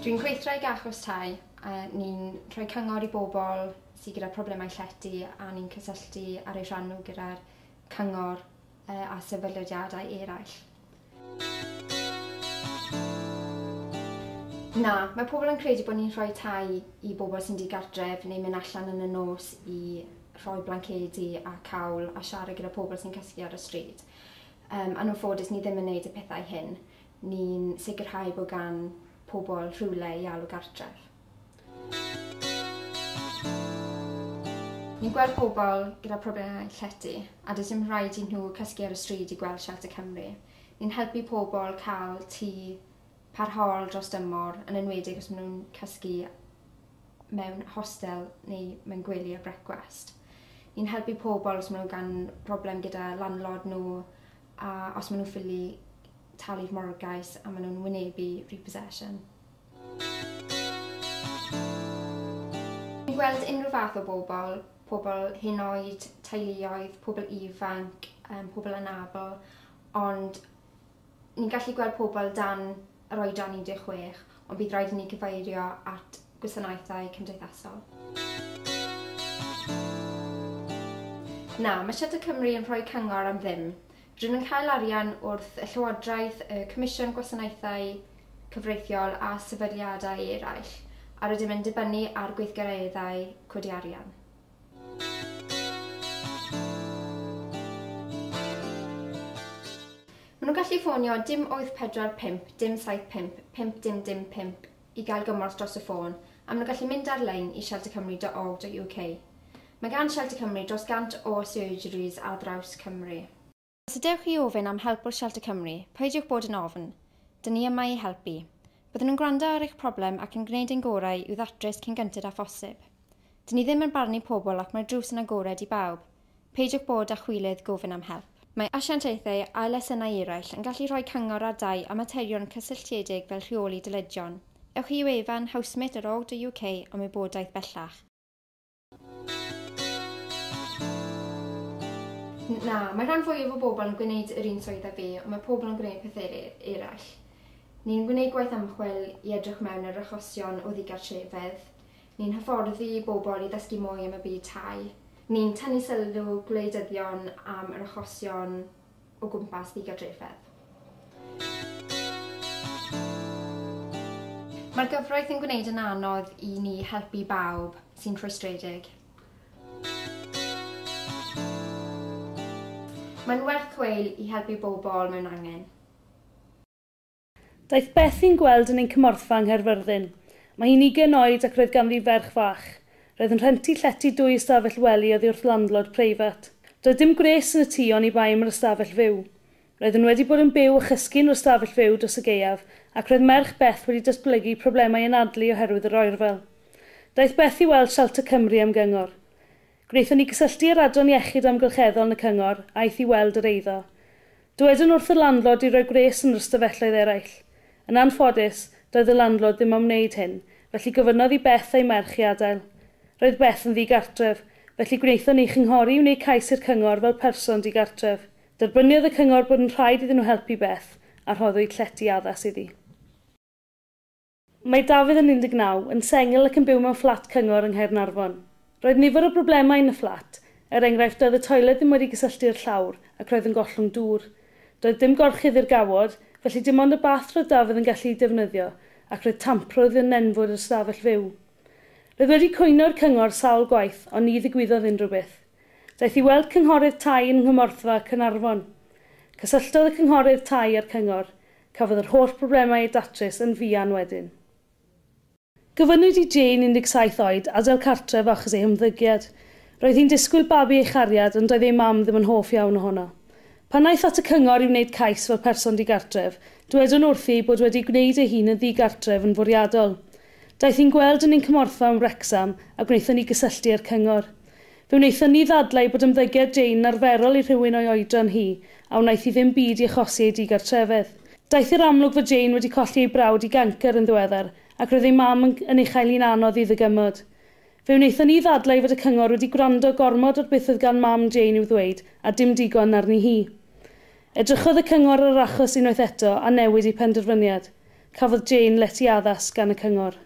Dwi'n gweithio i achos tai. Ni'n rhoi cyngor i bobl sydd gyda problemau llety a ni'n cysylltu ar ei rhan nhw gyda'r cyngor a sefydliadau eraill. Na, mae pobl yn credu bod ni'n rhoi tai i bobl sy'n digartref neu mynd allan yn y nos i rhoi blancedi a cawl a siarad gyda pobl sy'n cysgu ar y stryd. Yn anffodus, ni ddim yn gwneud y pethau hyn. Ni'n sicrhau bod gan pobl rhywle i alw gartref. Ni'n gweld pobl gyda problemau llety a does dim rhaid i nhw cysgu ar y stryd i gweld Shelter Cymru. Ni'n helpu pobl cael tŷ parhaol dros dymor, yn enwedig os maen nhw'n cysgu mewn hostel neu mewn gwely a brecwast. Ni'n helpu pobl os maen nhw gan broblem gyda landlord nhw a os maen nhw'n ffili talu'r morgais a maen nhw'n wynebu repossession. Ni'n gweld unrhyw fath o pobl hyn oed, teuluoedd, pobl ifanc, pobl anabl, ond ni'n gallu gweld pobl dan yr oedran 16, ond bydd rhaid i ni cyfeirio at gwasanaethau cymdeithasol. Na, mae Shelter Cymru yn rhoi cyngor am ddim. Rydyn nhw'n cael arian wrth y Llywodraeth, y Comisiwn Gwasanaethau Cyfreithiol a sefydliadau eraill, a rydym yn dibynnu ar gweithgareddau codi arian. Maen nhw'n gallu ffonio dim 845, dim 75, 5055 i gael gymorth dros y ffôn, a maen nhw'n gallu mynd ar-lein i sheltercymru.org.uk. Mae gan Shelter Cymru dros 100 o surgeries ar draws Cymru. Os ydewch chi ofyn am help o'r Shelter Cymru, peidiwch bod yn ofn. Dyn ni yma i helpu. Byddwn nhw'n gwrando ar eich problem ac yn gwneud ein gorau i'w ddatrys cyn gyntaf a phosib. Dyn ni ddim yn barnu pobl ac mae'r drws yn agored i bawb. Peidiwch bod â chwilydd gofyn am help. Mae asiantaethau a elusennau eraill yn gallu rhoi cyngor ar dai a materion cysylltiedig fel rheoli dyledion. Ewch i wefan housemate.org.uk am wybodaeth bellach. Na, mae rhan fwyaf o bobl yn gwneud yr un swydd â fi, ond mae pobl yn gwneud pethau eraill. Ni'n gwneud gwaith ymchwil i edrych mewn yr achosion o ddigartrefedd. Ni'n hyfforddi bobl i ddysgu mwy am y byd tai. Ni'n tynnu sylw gwleidyddion am yr achosion o gwmpas ddigartrefedd. Mae'r gyfraith yn gwneud yn anodd i ni helpu bawb sy'n rhwystredig. Mae'n werth chweil i helpu bobl mewn angen. Daeth Beth i'n gweld yn ein cymorthfa yng Nghaerfyrddin. Mae hi'n 20 oed ac roedd ganddi ferch fach. Roedd yn rhentu llety 2 ystafell wely oddi wrth landlord preifat. Doedd dim gwres yn y tŷ ond i bai am yr ystafell fyw. Roedd yn wedi bod yn byw a chysgu yn yr ystafell fyw dros y gaeaf ac roedd merch Beth wedi datblygu problemau anadlu oherwydd yr oerfel. Daeth Beth i weld Shelter Cymru am gyngor. Gwnaethon ni gysylltu â'r adran iechyd amgylcheddol yn y cyngor a eith i weld yr eiddo. Dywedon wrth y landlord i roi gwres yn yr ystafelloedd eraill. Yn anffodus, doedd y landlord ddim am wneud hyn, felly gofynnodd i Beth ei merch i adael. Roedd Beth yn ddigartref, felly gwnaethon ni chynghori i wneud cais i'r cyngor fel person digartref. Derbyniodd y cyngor bod yn rhaid iddyn nhw helpu Beth a rhoddwyd llety addas iddi. Mae Dafydd yn 19 yn sengl ac yn byw mewn fflat cyngor yng Nghaernarfon. Roedd nifer o broblemau yn y fflat, enghraifft doedd y toiled ddim wedi gysylltu'r llawr ac roedd yn gollwng dŵr. Doedd dim gorchydd i'r gawod, felly dim ond y bath roedd Dafydd yn gallu defnyddio ac roedd tamprwydd yn nenfwyd yr ystafell fyw. Roedd wedi cwyno'r cyngor sawl gwaith, ond ni ddigwyddodd unrhyw beth. Daeth i weld cynghorydd tai yn Nghymorthfa Caernarfon. Cysylltodd y cynghorydd tai a'r cyngor, cafodd yr holl broblemau ei datrys yn fuan wedyn. Gofynnwyd i Jane 17 oed adael cartref achos ei hymddygiad. Roedd hi'n disgwyl babi ei chariad ond doedd ei mam ddim yn hoff iawn ohono. Pan aeth at y cyngor i wneud cais fel person digartref, dywedon wrthi bod wedi gwneud ei hun yn ddigartref yn fwriadol. Daeth hi'n gweld yn ein cymorthfa yn Wrecsam a gwnaethon ni gysylltu â'r cyngor. Fe wnaethon ni ddadlau bod ymddygiad Jane yn arferol i rhywun o'i oedran hi a wnaeth hi ddim byd i achosi ei digartrefedd. Daeth i'r amlwg fod Jane wedi colli ei brawd i gancer yn ddiweddar ac roedd ei mam yn ei chael anodd i ddygymod. Fe wnaethon ni ddadlau fod y cyngor wedi gwrando gormod o'r beth oedd gan mam Jane i'w ddweud a dim digon arni hi. Edrychodd y cyngor ar achos unwaith eto a newid ei penderfyniad. cafodd Jane leti addas gan y cyngor.